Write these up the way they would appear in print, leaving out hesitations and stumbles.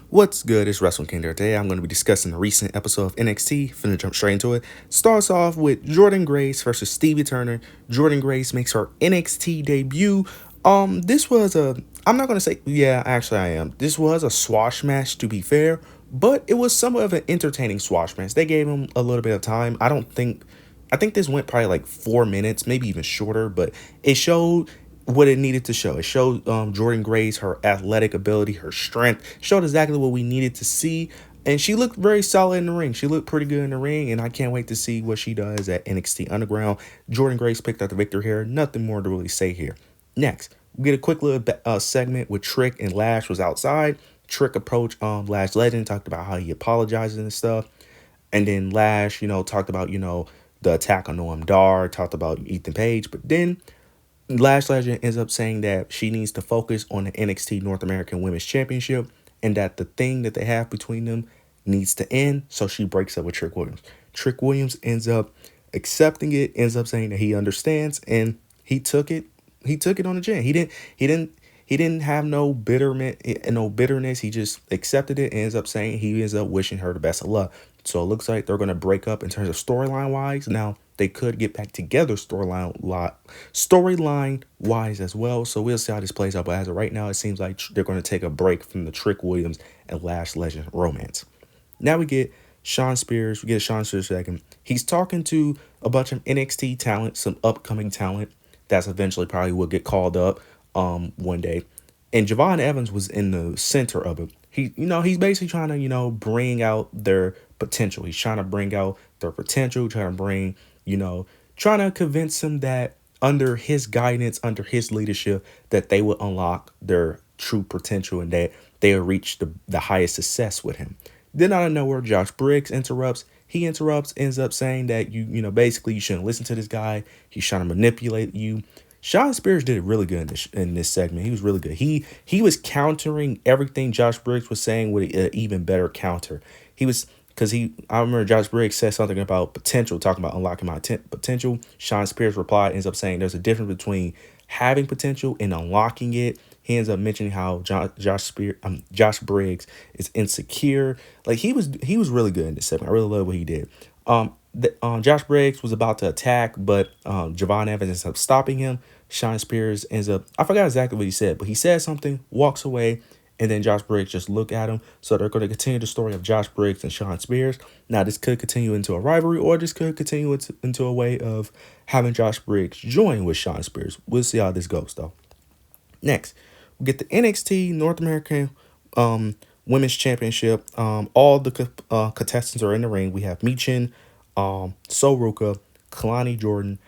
What's good? It's Wrestling King there. Today I'm going to be discussing a recent episode of NXT. Finna jump straight into it. Starts off with Jordynne Grace versus Stevie Turner. Jordynne Grace makes her NXT debut. This was a I'm not gonna say actually I am. This was a squash match to be fair, but it was somewhat of an entertaining squash match. They gave him a little bit of time. I think this went probably like 4 minutes, maybe even shorter, but it showed what it needed to show. It showed Jordynne Grace, her athletic ability, her strength, showed exactly what we needed to see. And she looked very solid in the ring. She looked pretty good in the ring, and I can't wait to see what she does at NXT Underground. Jordynne Grace picked up the victory here. Nothing more to really say here. Next, we get a quick little segment with Trick and Lash was outside. Trick approached Lash Legend, talked about how he apologizes and stuff. And then Lash, talked about, the attack on Noam Dar, talked about Ethan Page. But then Lash Legend ends up saying that she needs to focus on the NXT North American Women's Championship and that the thing that they have between them needs to end. So she breaks up with Trick Williams. Trick Williams ends up accepting it, ends up saying that he understands, and he took it. He took it on the chin. He didn't have no bitterment and no bitterness. He just accepted it and ends up wishing her the best of luck. So it looks like they're gonna break up in terms of storyline wise. Now they could get back together storyline wise as well. So we'll see how this plays out. But as of right now, it seems like they're gonna take a break from the Trick Williams and Lash Legend romance. Now we get Sean Spears. We get a Sean Spears second. He's talking to a bunch of NXT talent, some upcoming talent that's eventually probably will get called up one day. And Javon Evans was in the center of it. He's basically trying to, bring out their potential. He's trying to bring out their potential, trying to convince them that under his guidance, under his leadership, that they will unlock their true potential and that they will reach the highest success with him. Then out of nowhere, Josh Briggs interrupts. He interrupts, ends up saying that basically you shouldn't listen to this guy. He's trying to manipulate you. Sean Spears did it really good in this segment. He was really good. He was countering everything Josh Briggs was saying with an even better counter. I remember Josh Briggs said something about potential, talking about unlocking my potential. Sean Spears replied, ends up saying there's a difference between having potential and unlocking it. He ends up mentioning how Josh Briggs is insecure. Like he was really good in this segment. I really love what he did. Josh Briggs was about to attack, but Javon Evans ends up stopping him. Sean Spears ends up, I forgot exactly what he said, but he said something, walks away, and then Josh Briggs just look at him. So they're going to continue the story of Josh Briggs and Sean Spears. Now, this could continue into a rivalry, or this could continue into a way of having Josh Briggs join with Sean Spears. We'll see how this goes, though. Next, we get the NXT North American Women's Championship. All the contestants are in the ring. We have Michin, Soruka, Kalani Jordan,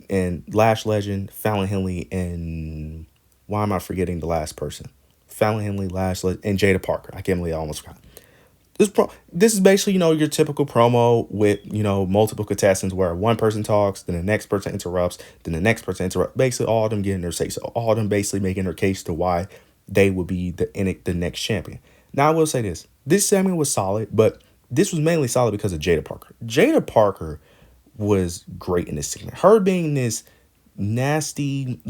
and Lash Legend, Fallon Henley, and why am I forgetting the last person? Fallon Henley, Lash Legend, and Jada Parker. I can't believe I almost forgot. This is basically, your typical promo with, multiple contestants where one person talks, then the next person interrupts, then the next person interrupts. Basically, all of them getting their say so. All of them basically making their case to why they would be the next champion. Now, I will say this. This segment was solid, but this was mainly solid because of Jada Parker. Jada Parker was great in this segment. Her being this nasty,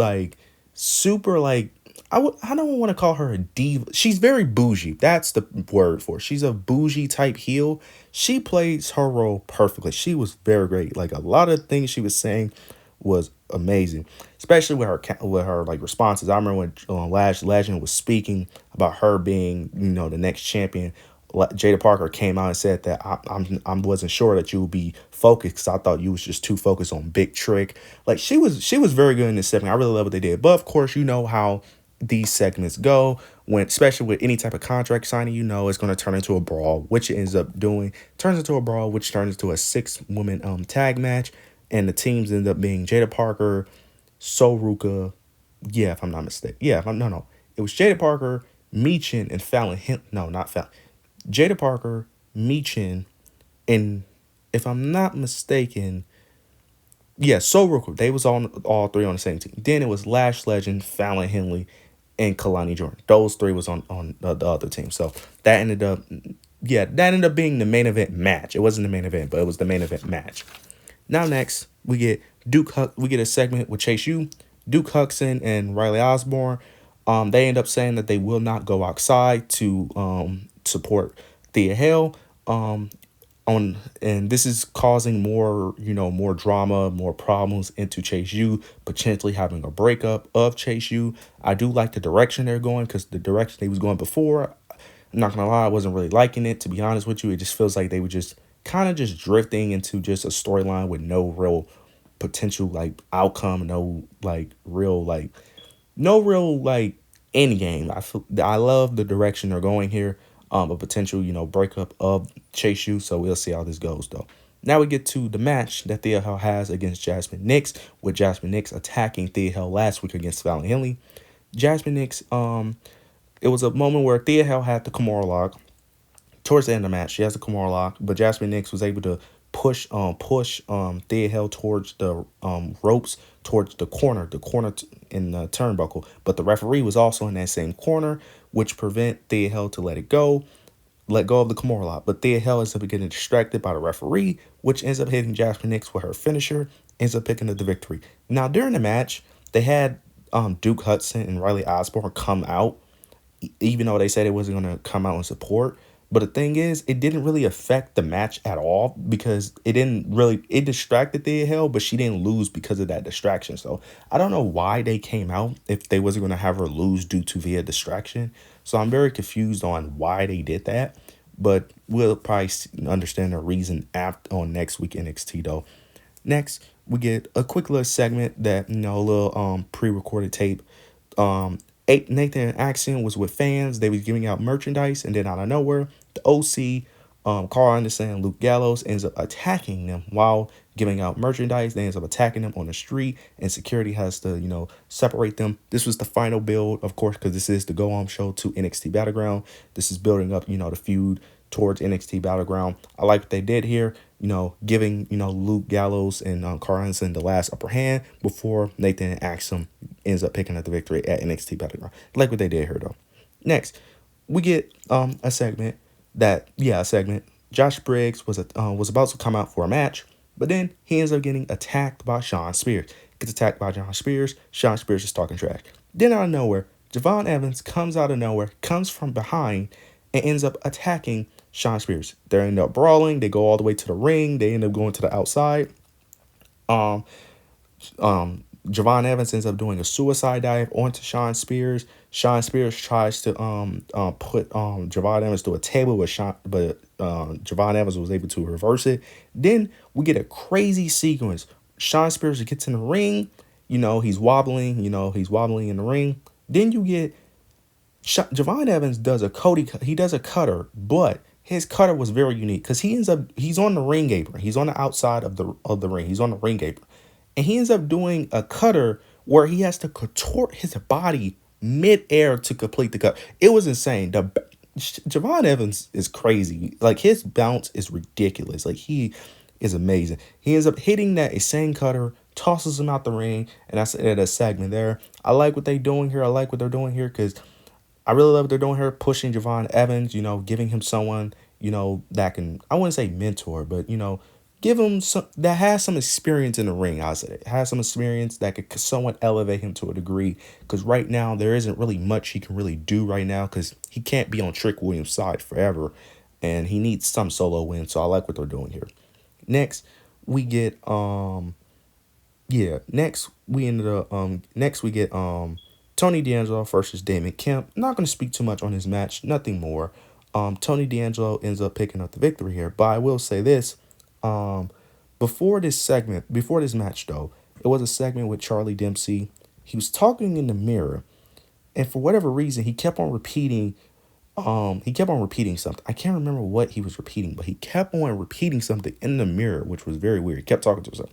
super, I don't want to call her a diva. She's very bougie. That's the word for it. She's a bougie type heel. She plays her role perfectly. She was very great. Like a lot of things she was saying was amazing, especially with her responses. I remember when Lash Legend was speaking about her being the next champion. Jada Parker came out and said that I wasn't sure that you would be focused because I thought you was just too focused on Big Trick. Like she was very good in this segment. I really love what they did. But of course, you know how these segments go especially with any type of contract signing, it's going to turn into a brawl, which it ends up doing. Turns into a brawl, which turns into a 6-woman tag match, and the teams end up being Jada Parker, Soruka, if I'm not mistaken. No. It was Jada Parker, Michin, and Fallon. No, not Fallon. Jada Parker, Michin, and if I'm not mistaken, Soruka. They was on all three on the same team. Then it was Lash Legend, Fallon Henley, and Kalani Jordan. Those three was on the other team. So that ended up being the main event match. It wasn't the main event, but it was the main event match. Now next, we get we get a segment with Chase U, Duke Hudson, and Riley Osborne. They end up saying that they will not go outside to support Thea Hale. On and this is causing more, more drama, more problems into Chase U, potentially having a breakup of Chase U. I do like the direction they're going, because the direction they was going before, I'm not gonna lie, I wasn't really liking it, to be honest with you. It just feels like they were just kind of just drifting into just a storyline with no real potential like outcome, no real like end game. I love the direction they're going here. A potential, breakup of Chase U. So we'll see how this goes though. Now we get to the match that Thea Hale has against Jasmine Nix, with Jasmine Nix attacking Thea Hale last week against Fallon Henley. Jasmine Nix, it was a moment where Thea Hale had the Kimura lock. Towards the end of the match, she has the Kimura lock, but Jasmine Nix was able to push Thea Hale towards the ropes, towards in the turnbuckle. But the referee was also in that same corner, which prevent Thea Hale to let go of the Kimura lock. But Thea Hale ends up getting distracted by the referee, which ends up hitting Jasmine Nix with her finisher, ends up picking up the victory. Now during the match, they had Duke Hudson and Riley Osborne come out, even though they said it wasn't going to come out and support. But the thing is, it didn't really affect the match at all, because it distracted Thea Hale, but she didn't lose because of that distraction. So I don't know why they came out if they wasn't going to have her lose due to via distraction. So I'm very confused on why they did that, but we'll probably understand the reason after on next week NXT though. Next, we get a quick little segment that, a little pre-recorded tape. Nathan and Axiom was with fans. They was giving out merchandise, and then out of nowhere, the OC, Carl Anderson and Luke Gallows ends up attacking them while giving out merchandise. They ends up attacking them on the street, and security has to, separate them. This was the final build, of course, because this is the Go Home show to NXT Battleground. This is building up, the feud towards NXT Battleground. I like what they did here, giving, Luke Gallows and Carl Anderson the last upper hand before Nathan and Axiom ends up picking up the victory at NXT Battleground. I like what they did here though. Next, we get a segment. Josh Briggs was about to come out for a match, but then he ends up getting attacked by Shawn Spears. Gets attacked by Shawn Spears. Shawn Spears is talking trash. Then out of nowhere, Javon Evans comes out of nowhere, comes from behind, and ends up attacking Shawn Spears. They end up brawling. They go all the way to the ring. They end up going to the outside. Javon Evans ends up doing a suicide dive onto Shawn Spears. Shawn Spears tries to put Javon Evans to a table, but Javon Evans was able to reverse it. Then we get a crazy sequence. Shawn Spears gets in the ring. He's wobbling. He's wobbling in the ring. Then you get Javon Evans does a cutter, but his cutter was very unique because he's on the ring apron. He's on the outside of the ring. He's on the ring apron. And he ends up doing a cutter where he has to contort his body mid-air to complete the cut. It was insane. Javon Evans is crazy. Like, his bounce is ridiculous. Like, he is amazing. He ends up hitting that insane cutter, tosses him out the ring, and that's a segment there. I like what they're doing here. I like what they're doing here because I really love what they're doing here, pushing Javon Evans, giving him someone, that can, I wouldn't say mentor, but, give him some that has some experience in the ring. I said it has some experience that could somewhat elevate him to a degree. Because right now there isn't really much he can really do right now because he can't be on Trick Williams' side forever, and he needs some solo win. So I like what they're doing here. Next we get Tony D'Angelo versus Damon Kemp. Not going to speak too much on his match. Nothing more. Tony D'Angelo ends up picking up the victory here, but I will say this. Before this match though, it was a segment with Charlie Dempsey. He was talking in the mirror, and for whatever reason, he kept on repeating something. I can't remember what he was repeating, but he kept on repeating something in the mirror, which was very weird. He kept talking to himself.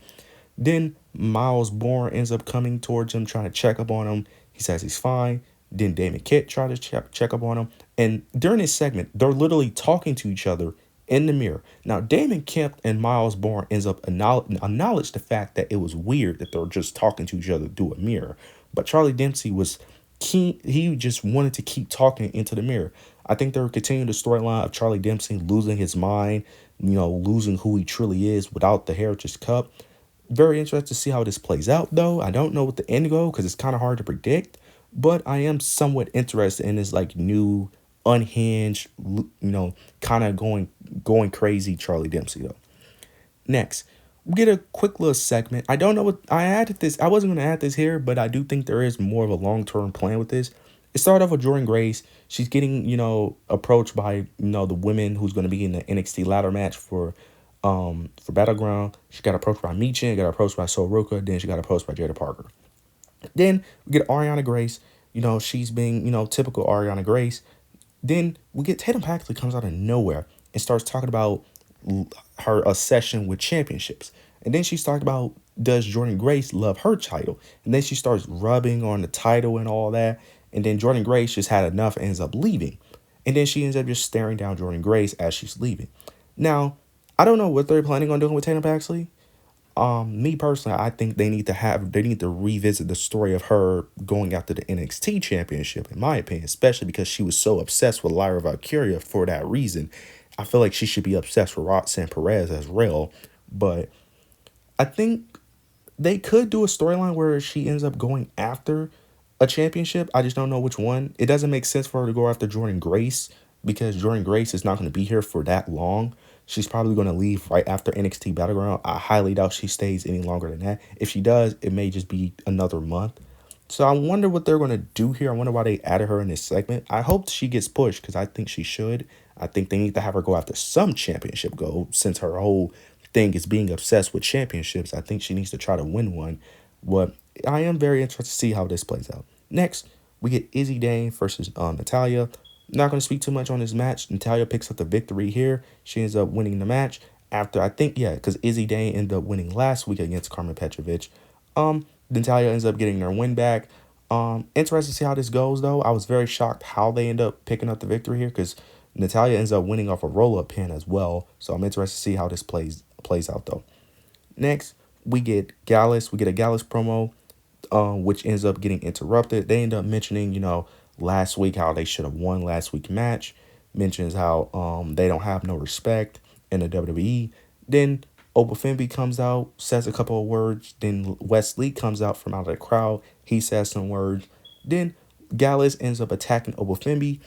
Then Miles Bourne ends up coming towards him, trying to check up on him. He says he's fine. Then Damon Kitt tried to check up on him. And during this segment, they're literally talking to each other in the mirror. Now, Damon Kemp and Miles Bourne ends up acknowledge the fact that it was weird that they're just talking to each other through a mirror. But Charlie Dempsey was keen. He just wanted to keep talking into the mirror. I think they're continuing the storyline of Charlie Dempsey losing his mind, losing who he truly is without the Heritage Cup. Very interested to see how this plays out, though. I don't know what the end goal because it's kind of hard to predict, but I am somewhat interested in this new unhinged, kind of going crazy Charlie Dempsey though. Next, we get a quick little segment. I don't know what I added this. I wasn't going to add this here, but I do think there is more of a long term plan with this. It started off with Jordynne Grace. She's getting, approached by, the women who's going to be in the NXT ladder match for Battleground. She got approached by Michin, got approached by Soroka, then she got approached by Jada Parker. Then we get Ariana Grace. She's being, typical Ariana Grace. Then we get Tatum Paxley comes out of nowhere and starts talking about her obsession with championships. And then she talked about, does Jordynne Grace love her title? And then she starts rubbing on the title and all that. And then Jordynne Grace just had enough and ends up leaving. And then she ends up just staring down Jordynne Grace as she's leaving. Now, I don't know what they're planning on doing with Tatum Paxley. Me personally, I think they need to revisit the story of her going after the NXT championship, in my opinion, especially because she was so obsessed with Lyra Valkyria for that reason. I feel like she should be obsessed with Roxanne Perez as well. But I think they could do a storyline where she ends up going after a championship. I just don't know which one. It doesn't make sense for her to go after Jordynne Grace because Jordynne Grace is not going to be here for that long. She's probably going to leave right after NXT Battleground. I highly doubt she stays any longer than that. If she does, it may just be another month. So I wonder what they're going to do here. I wonder why they added her in this segment. I hope she gets pushed because I think she should. I think they need to have her go after some championship goal since her whole thing is being obsessed with championships. I think she needs to try to win one. But I am very interested to see how this plays out. Next, we get Izzy Dane versus Natalya. Not going to speak too much on this match. Natalya picks up the victory here. She ends up winning the match after, I think, because Izzy Dane ended up winning last week against Carmen Petrovic. Natalya ends up getting their win back. Interested to see how this goes, though. I was very shocked how they end up picking up the victory here because Natalya ends up winning off a roll-up pin as well. So I'm interested to see how this plays out, though. Next, we get Gallus. We get a Gallus promo, which ends up getting interrupted. They end up mentioning, last week how they should have won last week's match. Mentions how they don't have no respect in the WWE. Then Obafembi comes out, says a couple of words. Then Wesley comes out from out of the crowd. He says some words. Then Gallus ends up attacking Obafembi.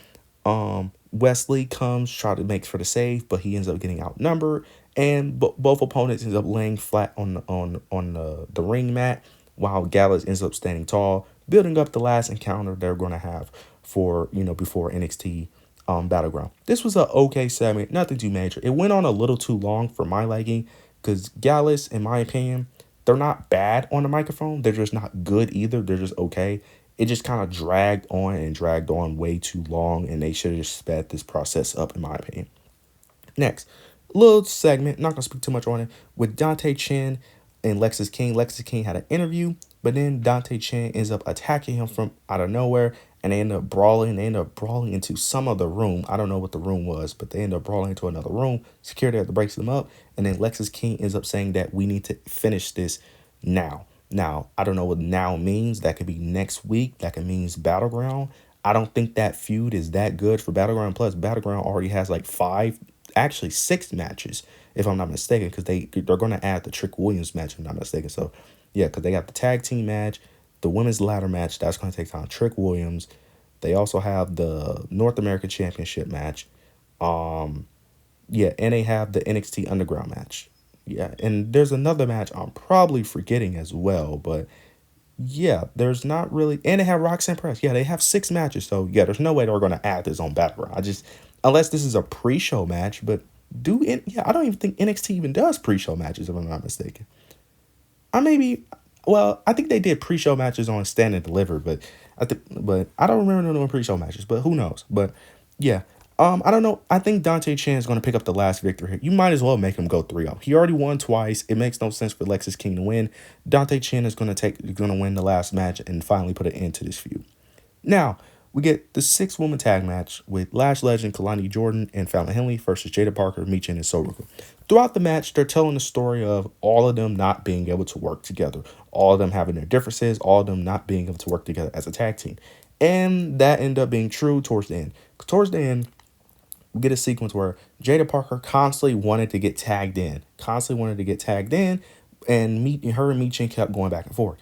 Wesley comes, try to make for the save, but he ends up getting outnumbered. And both opponents ends up laying flat on the ring mat, while Gallus ends up standing tall, building up the last encounter they're going to have for, before NXT Battleground. This was a okay segment, nothing too major. It went on a little too long for my liking because Gallus, in my opinion, they're not bad on the microphone. They're just not good either. They're just okay. It just kind of dragged on way too long, and they should have just sped this process up, in my opinion. Next, little segment, not going to speak too much on it, with Dante Chen and Lexis King. Lexis King had an interview, but then Dante Chen ends up attacking him from out of nowhere, and they end up brawling. They end up brawling into some other room. I don't know what the room was, but they end up brawling into another room. Security had to break them up, and then Lexis King ends up saying that we need to finish this now. Now, I don't know what now means. That could be next week. That could mean Battleground. I don't think that feud is that good for Battleground. Plus, Battleground already has like 6 matches, if I'm not mistaken, because they're going to add the Trick Williams match, if I'm not mistaken. So, yeah, because they got the tag team match, the women's ladder match, that's going to take on Trick Williams. They also have the North American Championship match. Yeah, and they have the NXT Underground match. Yeah, and there's another match I'm probably forgetting as well, but yeah, there's not really, and they have Roxanne Perez. Yeah, they have 6 matches, so yeah, there's no way they're gonna add this on Battleground. Unless this is a pre-show match, but I don't even think NXT even does pre-show matches if I'm not mistaken. I think they did pre-show matches on Stand and Deliver, but I don't remember them doing pre-show matches, but who knows? But yeah, I don't know. I think Dante Chen is going to pick up the last victory here. You might as well make him go 3-0. He already won twice. It makes no sense for Lexis King to win. Dante Chen is going to win the last match and finally put an end to this feud. Now, we get the 6-woman tag match with Lash Legend, Kalani Jordan, and Fallon Henley versus Jada Parker, Michin, and Soroka. Throughout the match, they're telling the story of all of them not being able to work together, all of them having their differences, all of them not being able to work together as a tag team. And that ended up being true towards the end. Towards the end, we get a sequence where Jada Parker constantly wanted to get tagged in, and her and Michin kept going back and forth.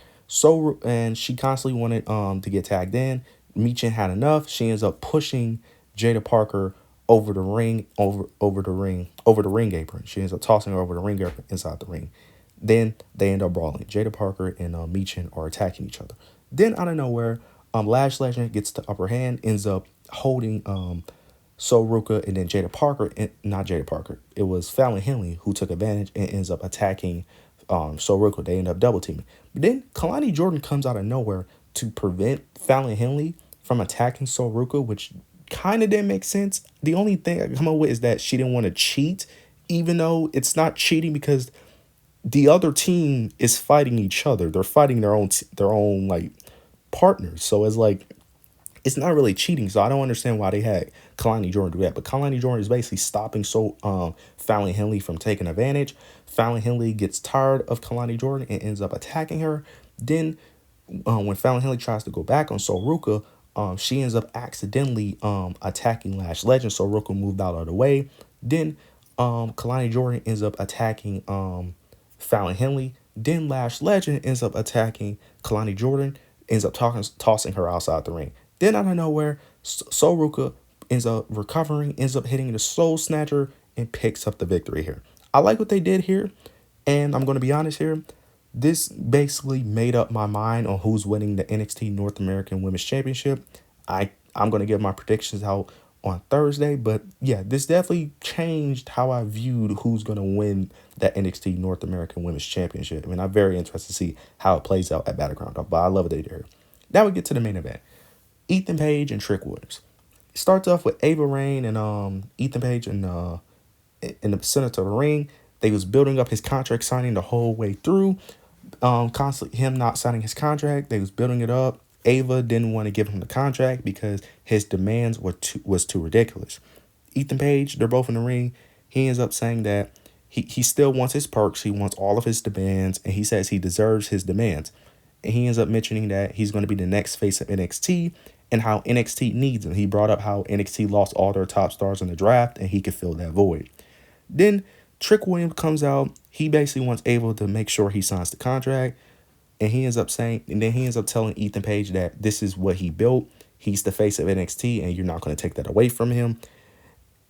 And she constantly wanted to get tagged in. Michin had enough. She ends up pushing Jada Parker over the ring, over the ring apron. She ends up tossing her over the ring apron inside the ring. Then they end up brawling. Jada Parker and Michin are attacking each other. Then out of nowhere, Lash Legend gets the upper hand, ends up holding So Ruka, and then Jada Parker, and not Jada Parker. It was Fallon Henley who took advantage and ends up attacking So Ruka. They end up double teaming. But then Kalani Jordynne comes out of nowhere to prevent Fallon Henley from attacking So Ruka, which kind of didn't make sense. The only thing I come up with is that she didn't want to cheat, even though it's not cheating because the other team is fighting each other. They're fighting their own like partners. So it's like it's not really cheating. So I don't understand why they had Kalani Jordynne do that. But Kalani Jordynne is basically stopping Fallon Henley from taking advantage. Fallon Henley gets tired of Kalani Jordynne and ends up attacking her. Then when Fallon Henley tries to go back on Sol Ruka, she ends up accidentally attacking Lash Legend. So Ruka moved out of the way. Then Kalani Jordynne ends up attacking Fallon Henley. Then Lash Legend ends up attacking Kalani Jordynne, ends up tossing her outside the ring. Then out of nowhere, Sol Ruka ends up recovering, ends up hitting the Soul Snatcher, and picks up the victory here. I like what they did here, and I'm going to be honest here. This basically made up my mind on who's winning the NXT North American Women's Championship. I'm going to give my predictions out on Thursday, but yeah, this definitely changed how I viewed who's going to win that NXT North American Women's Championship. I mean, I'm very interested to see how it plays out at Battleground, but I love what they did here. Now we get to the main event. Ethan Page and Trick Williams. It starts off with Ava Raine and Ethan Page in the center of the ring. They was building up his contract signing the whole way through. Constantly him not signing his contract. They was building it up. Ava didn't want to give him the contract because his demands was too ridiculous. Ethan Page, they're both in the ring. He ends up saying that he still wants his perks. He wants all of his demands, and he says he deserves his demands. And he ends up mentioning that he's going to be the next face of NXT and how NXT needs him. He brought up how NXT lost all their top stars in the draft, and he could fill that void. Then Trick Williams comes out. He basically wants Ava to make sure he signs the contract. And he ends up telling Ethan Page that this is what he built. He's the face of NXT, and you're not going to take that away from him.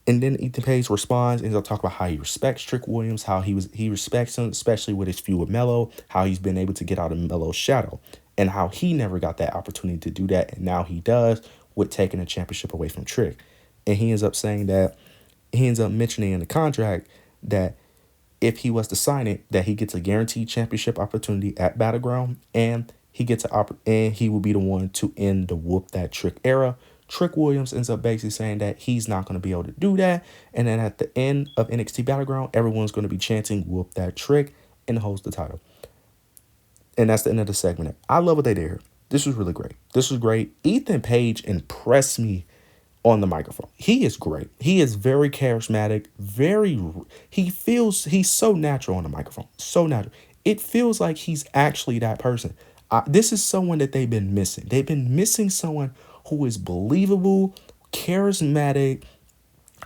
And then Ethan Page responds and he'll talk about how he respects Trick Williams, how he respects him, especially with his feud with Melo, how he's been able to get out of Melo's shadow, and how he never got that opportunity to do that, and now he does with taking the championship away from Trick. And he ends up mentioning in the contract that if he was to sign it, that he gets a guaranteed championship opportunity at Battleground, and he will be the one to end the whoop that Trick era. Trick Williams ends up basically saying that he's not going to be able to do that, and then at the end of NXT Battleground, everyone's going to be chanting "whoop that Trick" and holds the title. And that's the end of the segment. I love what they did here. This was really great. This was great. Ethan Page impressed me on the microphone. He is great. He is very charismatic. He's so natural on the microphone. So natural. It feels like he's actually that person. This is someone that they've been missing. They've been missing someone who is believable, charismatic.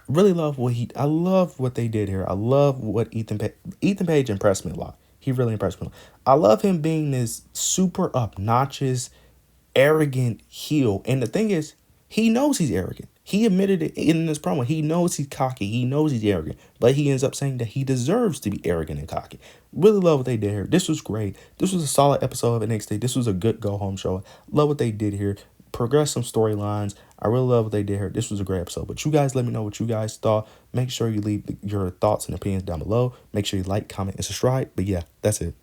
Really I love what they did here. I love what Ethan Page impressed me a lot. He really impressed me. I love him being this super obnoxious, arrogant heel. And the thing is, he knows he's arrogant. He admitted it in this promo. He knows he's cocky. He knows he's arrogant. But he ends up saying that he deserves to be arrogant and cocky. Really love what they did here. This was great. This was a solid episode of NXT. This was a good go-home show. Love what they did here. Progress some storylines. I really love what they did here. This was a great episode. But you guys let me know what you guys thought. Make sure you leave your thoughts and opinions down below. Make sure you like, comment, and subscribe. But yeah, that's it.